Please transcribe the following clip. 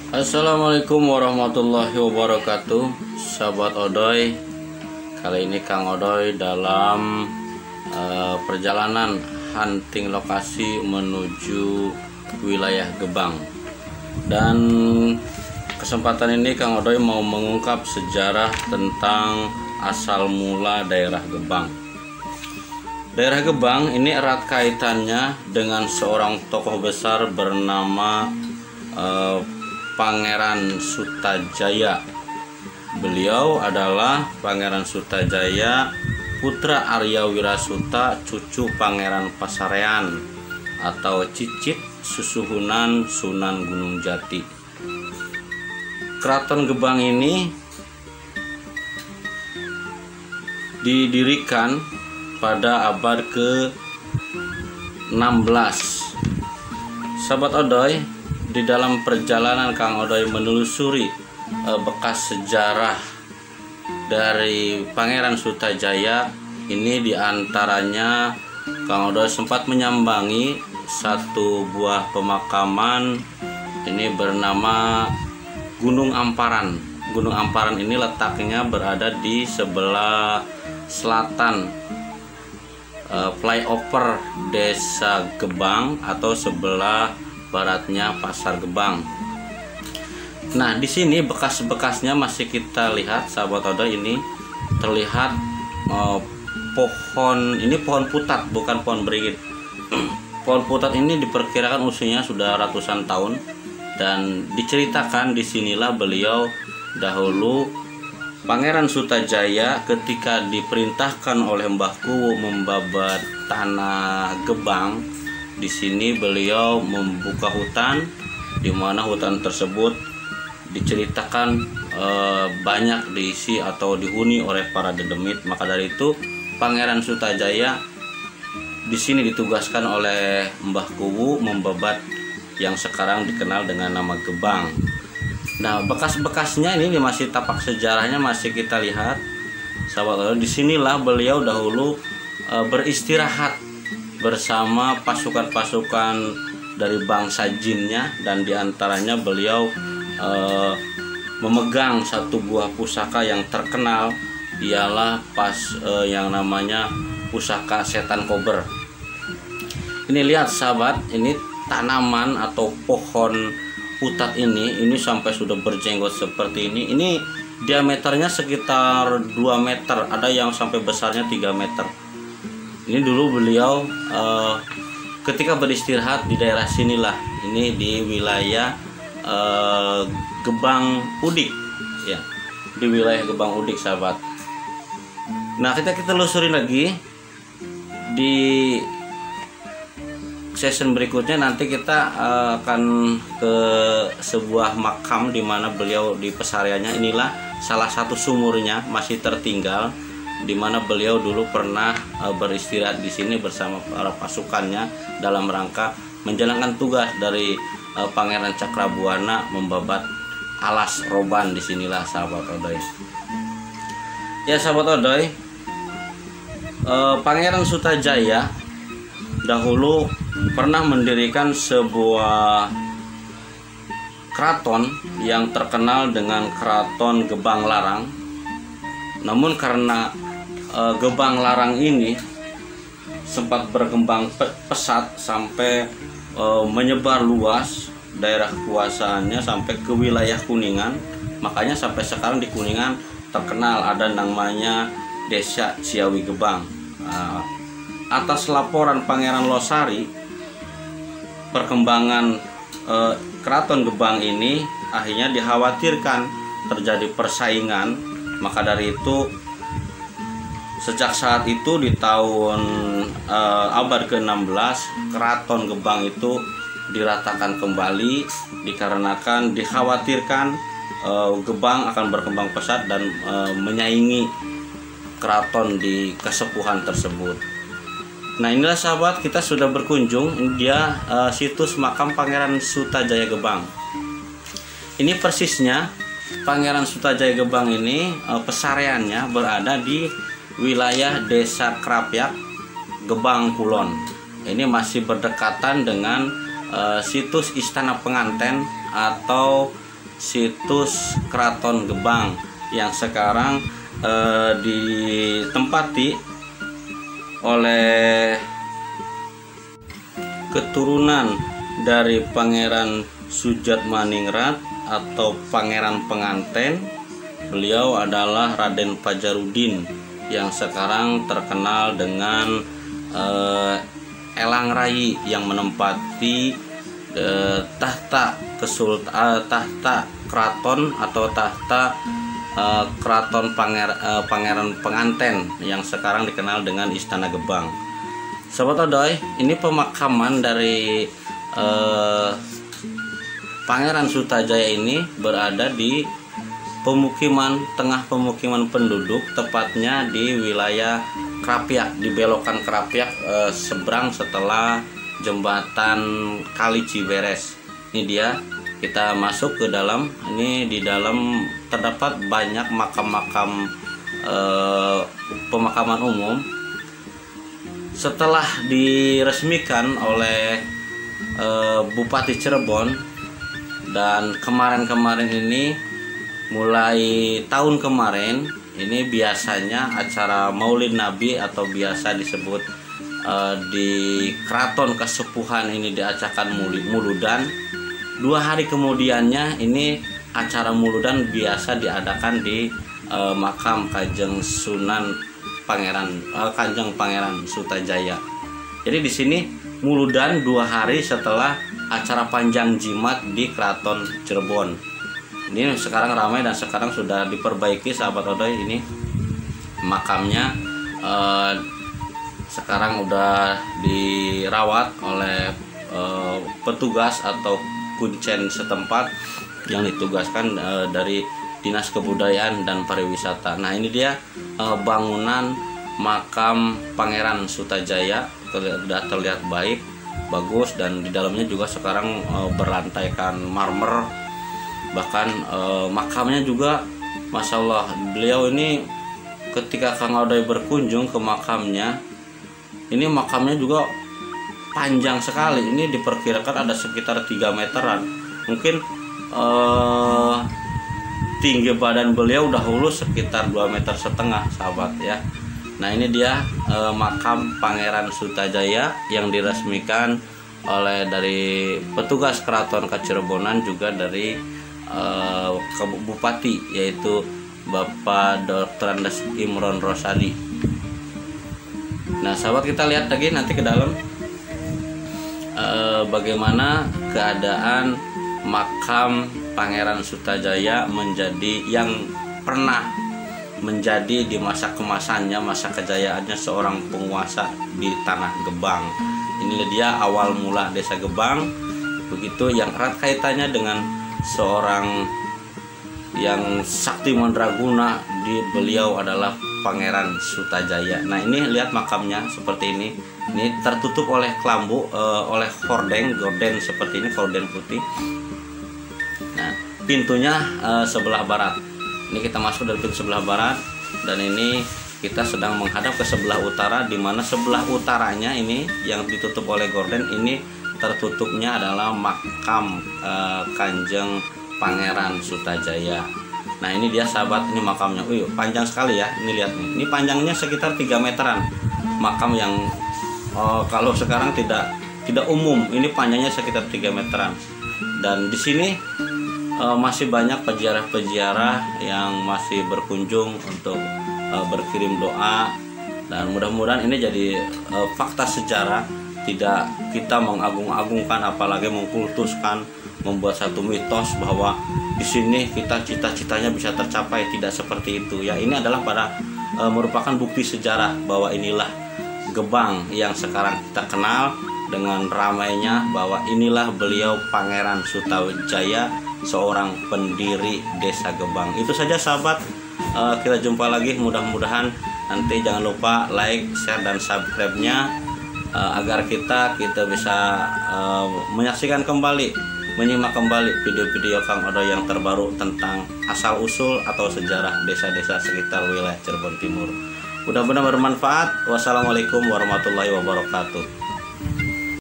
Assalamualaikum warahmatullahi wabarakatuh, sahabat Odoy. Kali ini Kang Odoy dalam perjalanan hunting lokasi menuju wilayah Gebang. Dan kesempatan ini Kang Odoy mau mengungkap sejarah tentang asal mula daerah Gebang. Daerah Gebang ini erat kaitannya dengan seorang tokoh besar bernama Pangeran Sutajaya. Beliau adalah Pangeran Sutajaya, putra Arya Wirasuta, cucu Pangeran Pasarean atau Cicit Susuhunan Sunan Gunung Jati. Keraton Gebang ini didirikan pada abad ke-16. Sahabat Odoy, di dalam perjalanan Kang Odoy menelusuri bekas sejarah dari Pangeran Sutajaya, ini diantaranya Kang Odoy sempat menyambangi satu buah pemakaman ini bernama Gunung Amparan. Gunung Amparan ini letaknya berada di sebelah selatan flyover Desa Gebang atau sebelah baratnya Pasar Gebang. Nah, di sini bekas-bekasnya masih kita lihat, sahabat Odoy. Ini terlihat pohon putat, bukan pohon beringin. Pohon putat ini diperkirakan usianya sudah ratusan tahun, dan diceritakan disinilah beliau dahulu Pangeran Sutajaya ketika diperintahkan oleh Mbah Kuwu membabat tanah Gebang. Di sini beliau membuka hutan, di mana hutan tersebut diceritakan banyak diisi atau dihuni oleh para dedemit. Maka dari itu Pangeran Sutajaya di sini ditugaskan oleh Mbah Kuwu membabat yang sekarang dikenal dengan nama Gebang. Nah, bekas-bekasnya ini masih tapak sejarahnya masih kita lihat, sahabat. Disinilah beliau dahulu beristirahat bersama pasukan-pasukan dari bangsa jinnya, dan diantaranya beliau memegang satu buah pusaka yang terkenal, ialah yang namanya pusaka setan kober. Ini lihat sahabat, ini tanaman atau pohon putat ini sampai sudah berjenggot seperti ini. Ini diameternya sekitar 2 meter, ada yang sampai besarnya 3 meter. Ini dulu beliau ketika beristirahat di daerah sinilah, ini di wilayah Gebang Udik, ya, di wilayah Gebang Udik, sahabat. Nah, kita telusuri lagi di session berikutnya. Nanti kita akan ke sebuah makam di mana beliau di pesariannya. Inilah salah satu sumurnya masih tertinggal, di mana beliau dulu pernah beristirahat di sini bersama para pasukannya dalam rangka menjalankan tugas dari Pangeran Cakrabuana membabat alas roban. Di sinilah, sahabat Odoy. Ya, sahabat Odoy, Pangeran Sutajaya dahulu pernah mendirikan sebuah keraton yang terkenal dengan Keraton Gebang Larang. Namun karena Gebang Larang ini sempat berkembang pesat sampai menyebar luas daerah kekuasaannya sampai ke wilayah Kuningan, makanya sampai sekarang di Kuningan terkenal ada namanya Desa Ciawi Gebang. Atas laporan Pangeran Losari, perkembangan Keraton Gebang ini akhirnya dikhawatirkan terjadi persaingan. Maka dari itu sejak saat itu di tahun abad ke-16 Keraton Gebang itu diratakan kembali dikarenakan dikhawatirkan Gebang akan berkembang pesat dan menyaingi keraton di kesepuhan tersebut. Nah, inilah sahabat, kita sudah berkunjung. Ini dia situs makam Pangeran Sutajaya Gebang. Ini persisnya Pangeran Sutajaya Gebang ini pesareannya berada di wilayah Desa Krapyak, Gebang Kulon. Ini masih berdekatan dengan situs Istana Penganten atau situs Keraton Gebang yang sekarang ditempati oleh keturunan dari Pangeran Sujatmaningrat atau Pangeran Penganten. Beliau adalah Raden Pajarudin yang sekarang terkenal dengan Elang Rai, yang menempati tahta keraton atau tahta keraton Pangeran Penganten yang sekarang dikenal dengan Istana Gebang. Sobat Odoy, ini pemakaman dari Pangeran Sutajaya ini berada di tengah pemukiman penduduk, tepatnya di wilayah Krapyak, di belokan Krapyak, seberang setelah jembatan Kali Ciberes. Ini dia, kita masuk ke dalam. Ini di dalam terdapat banyak makam-makam pemakaman umum. Setelah diresmikan oleh Bupati Cirebon, dan kemarin-kemarin ini, mulai tahun kemarin ini, biasanya acara Maulid Nabi atau biasa disebut di Keraton Kesepuhan ini diacakan muludan. 2 hari kemudiannya ini acara muludan biasa diadakan di makam Kanjeng Sunan Kanjeng Pangeran Sutajaya. Jadi di sini muludan 2 hari setelah acara panjang jimat di Keraton Cirebon. Ini sekarang ramai dan sekarang sudah diperbaiki, sahabat Odoy. Ini makamnya sekarang udah dirawat oleh petugas atau kuncen setempat yang ditugaskan dari Dinas Kebudayaan dan Pariwisata. Nah, ini dia bangunan makam Pangeran Sutajaya, sudah terlihat baik, bagus, dan di dalamnya juga sekarang berlantaikan marmer. Bahkan makamnya juga, Masya Allah, beliau ini ketika Kang Odoy berkunjung ke makamnya, ini makamnya juga panjang sekali. Ini diperkirakan ada sekitar 3 meteran. Mungkin tinggi badan beliau dahulu sekitar 2,5 meter, sahabat ya. Nah, ini dia makam Pangeran Sutajaya yang diresmikan oleh dari petugas Keraton Kacirebonan, juga dari Bupati, yaitu Bapak Dr. Andes Imron Rosadi. Nah, sahabat, kita lihat lagi nanti ke dalam bagaimana keadaan makam Pangeran Sutajaya yang pernah menjadi di masa kemasannya, masa kejayaannya seorang penguasa di Tanah Gebang. Inilah dia awal mula Desa Gebang, begitu, yang erat kaitannya dengan seorang yang sakti mandraguna. Beliau adalah Pangeran Sutajaya. Nah, ini lihat makamnya seperti ini. Ini tertutup oleh kelambu, oleh gorden seperti ini, gorden putih. Nah, pintunya sebelah barat. Ini kita masuk dari pintu sebelah barat, dan ini kita sedang menghadap ke sebelah utara, di mana sebelah utaranya ini yang ditutup oleh gorden, ini tertutupnya adalah makam Kanjeng Pangeran Sutajaya. Nah, ini dia, sahabat, ini makamnya. Panjang sekali ya. Ini lihat nih. Ini panjangnya sekitar 3 meteran. Makam yang kalau sekarang tidak umum, ini panjangnya sekitar 3 meteran. Dan di sini masih banyak peziarah-peziarah yang masih berkunjung untuk berkirim doa, dan mudah-mudahan ini jadi fakta sejarah. Tidak kita mengagung-agungkan, apalagi mengkultuskan, membuat satu mitos bahwa di sini kita cita-citanya bisa tercapai. Tidak seperti itu ya. Ini adalah merupakan bukti sejarah bahwa inilah Gebang yang sekarang kita kenal dengan ramainya, bahwa inilah beliau Pangeran Sutajaya, seorang pendiri Desa Gebang. Itu saja, sahabat. Kita jumpa lagi, mudah-mudahan nanti jangan lupa like, share, dan subscribe-nya agar kita bisa menyaksikan kembali, menyimak kembali video-video Kang Odoy yang terbaru tentang asal-usul atau sejarah desa-desa sekitar wilayah Cirebon Timur. Mudah-mudahan bermanfaat. Wassalamualaikum warahmatullahi wabarakatuh.